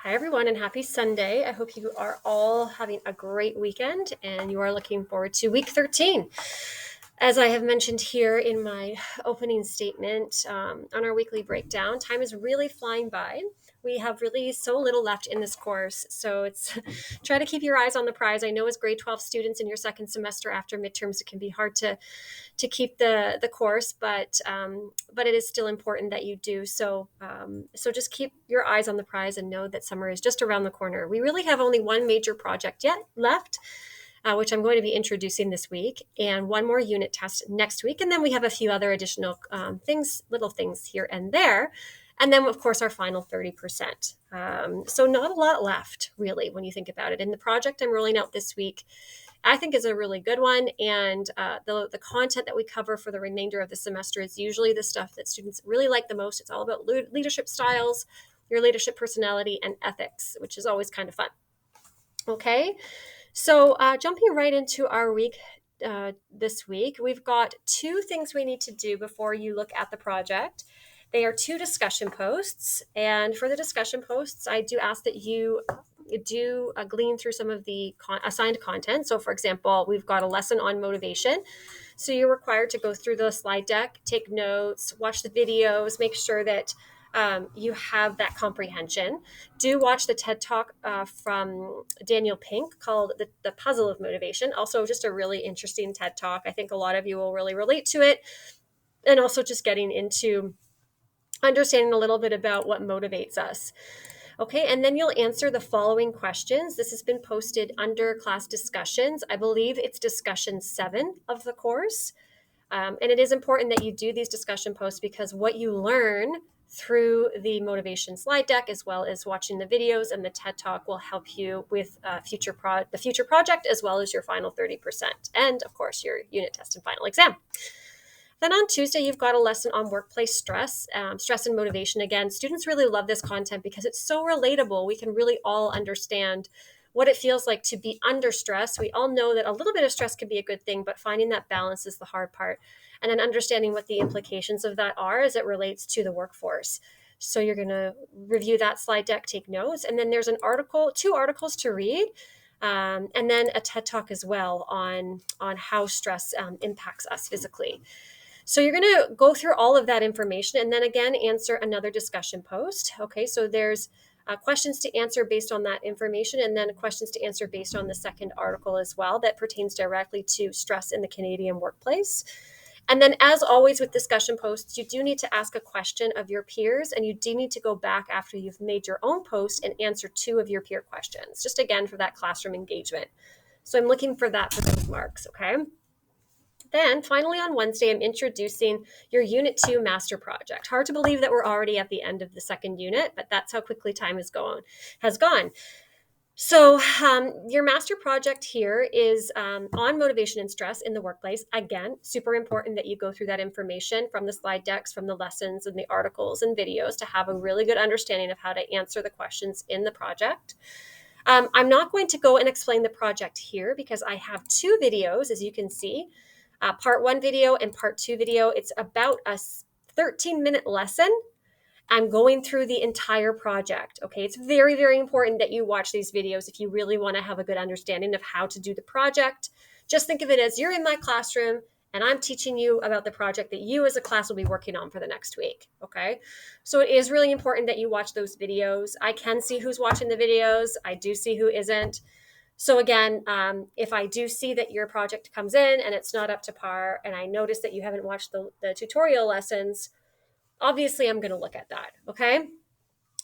Hi, everyone, and happy Sunday. I hope you are all having a great weekend and you are looking forward to week 13. As I have mentioned here in my opening statement on our weekly breakdown, time is really flying by. We have really so little left in this course. So it's try to keep your eyes on the prize. I know as grade 12 students in your second semester after midterms, it can be hard to keep the course, but it is still important that you do so. So just keep your eyes on the prize and know that summer is just around the corner. We really have only one major project yet left, which I'm going to be introducing this week, and one more unit test next week. And then we have a few other additional things, little things here and there. And then, of course, our final 30%. So not a lot left, really, when you think about it. And the project I'm rolling out this week, I think is a really good one. And the content that we cover for the remainder of the semester is usually the stuff that students really like the most. It's all about leadership styles, your leadership personality, and ethics, which is always kind of fun. Okay. So jumping right into our week this week, we've got two things we need to do before you look at the project. They are two discussion posts. And for the discussion posts, I do ask that you do glean through some of the assigned content. So for example, we've got a lesson on motivation. So you're required to go through the slide deck, take notes, watch the videos, make sure that you have that comprehension. Do watch the TED Talk from Daniel Pink called the Puzzle of Motivation. Also just a really interesting TED Talk. I think a lot of you will really relate to it. And also just getting into understanding a little bit about what motivates us. Okay, and then you'll answer the following questions. This has been posted under class discussions. I believe it's discussion 7 of the course. And it is important that you do these discussion posts because what you learn through the motivation slide deck, as well as watching the videos and the TED Talk, will help you with the future project, as well as your final 30%, and of course your unit test and final exam. Then on Tuesday, you've got a lesson on workplace stress, stress and motivation. Again, students really love this content because it's so relatable. We can really all understand what it feels like to be under stress. We all know that a little bit of stress can be a good thing, but finding that balance is the hard part. And then understanding what the implications of that are as it relates to the workforce. So you're going to review that slide deck, take notes, and then there's two articles to read. And then a TED Talk as well on how stress impacts us physically. So you're going to go through all of that information and then again answer another discussion post. Okay, so there's questions to answer based on that information and then questions to answer based on the second article as well that pertains directly to stress in the Canadian workplace. And then as always with discussion posts, you do need to ask a question of your peers and you do need to go back after you've made your own post and answer 2 of your peer questions, just again for that classroom engagement. So I'm looking for that for those marks, okay? Then finally on Wednesday, I'm introducing your Unit 2 master project. Hard to believe that we're already at the end of the second unit, but that's how quickly time has gone. So your master project here is on motivation and stress in the workplace. Again, super important that you go through that information from the slide decks, from the lessons and the articles and videos to have a really good understanding of how to answer the questions in the project. I'm not going to go and explain the project here because I have 2 videos, as you can see. Part 1 video and part 2 video. It's about a 13-minute lesson. I'm going through the entire project. Okay, it's very, very important that you watch these videos if you really want to have a good understanding of how to do the project. Just think of it as you're in my classroom and I'm teaching you about the project that you as a class will be working on for the next week. Okay, so it is really important that you watch those videos. I can see who's watching the videos. I do see who isn't. So again, if I do see that your project comes in and it's not up to par, and I notice that you haven't watched the tutorial lessons, obviously I'm going to look at that, okay?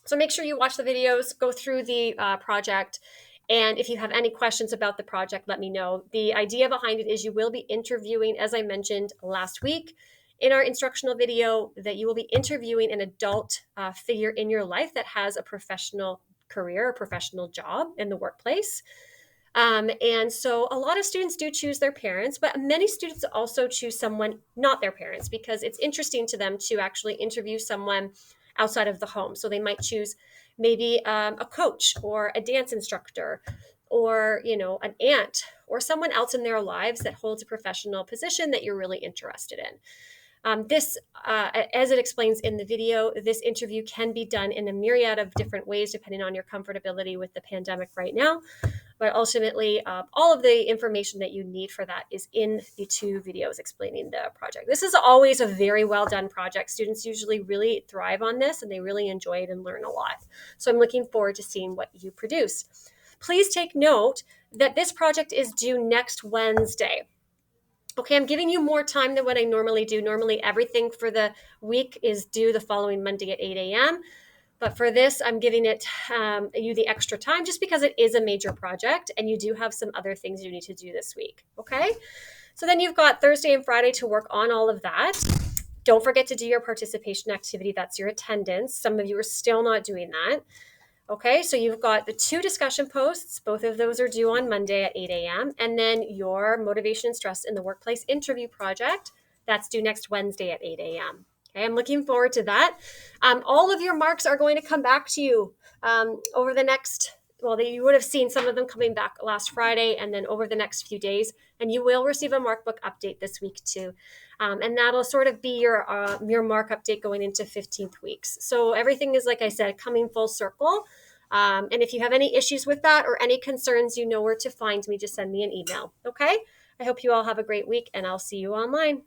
So make sure you watch the videos, go through the project, and if you have any questions about the project, let me know. The idea behind it is you will be interviewing, as I mentioned last week in our instructional video, that you will be interviewing an adult figure in your life that has a professional career, a professional job in the workplace. And so a lot of students do choose their parents, but many students also choose someone not their parents because it's interesting to them to actually interview someone outside of the home. So they might choose maybe a coach or a dance instructor or, an aunt or someone else in their lives that holds a professional position that you're really interested in. This, as it explains in the video, this interview can be done in a myriad of different ways depending on your comfortability with the pandemic right now. But ultimately, all of the information that you need for that is in the 2 videos explaining the project. This is always a very well done project. Students usually really thrive on this and they really enjoy it and learn a lot. So I'm looking forward to seeing what you produce. Please take note that this project is due next Wednesday. Okay, I'm giving you more time than what I normally do. Normally, everything for the week is due the following Monday at 8 a.m. But for this, I'm giving it you the extra time just because it is a major project and you do have some other things you need to do this week. Okay, so then you've got Thursday and Friday to work on all of that. Don't forget to do your participation activity. That's your attendance. Some of you are still not doing that. Okay, so you've got the 2 discussion posts. Both of those are due on Monday at 8 a.m. And then your motivation and stress in the workplace interview project, that's due next Wednesday at 8 a.m. Okay, I'm looking forward to that. All of your marks are going to come back to you over the next, well, you would have seen some of them coming back last Friday and then over the next few days. And you will receive a markbook update this week too. And that'll sort of be your mark update going into 15th weeks. So everything is, like I said, coming full circle. And if you have any issues with that or any concerns, you know where to find me. Just send me an email. Okay? I hope you all have a great week and I'll see you online.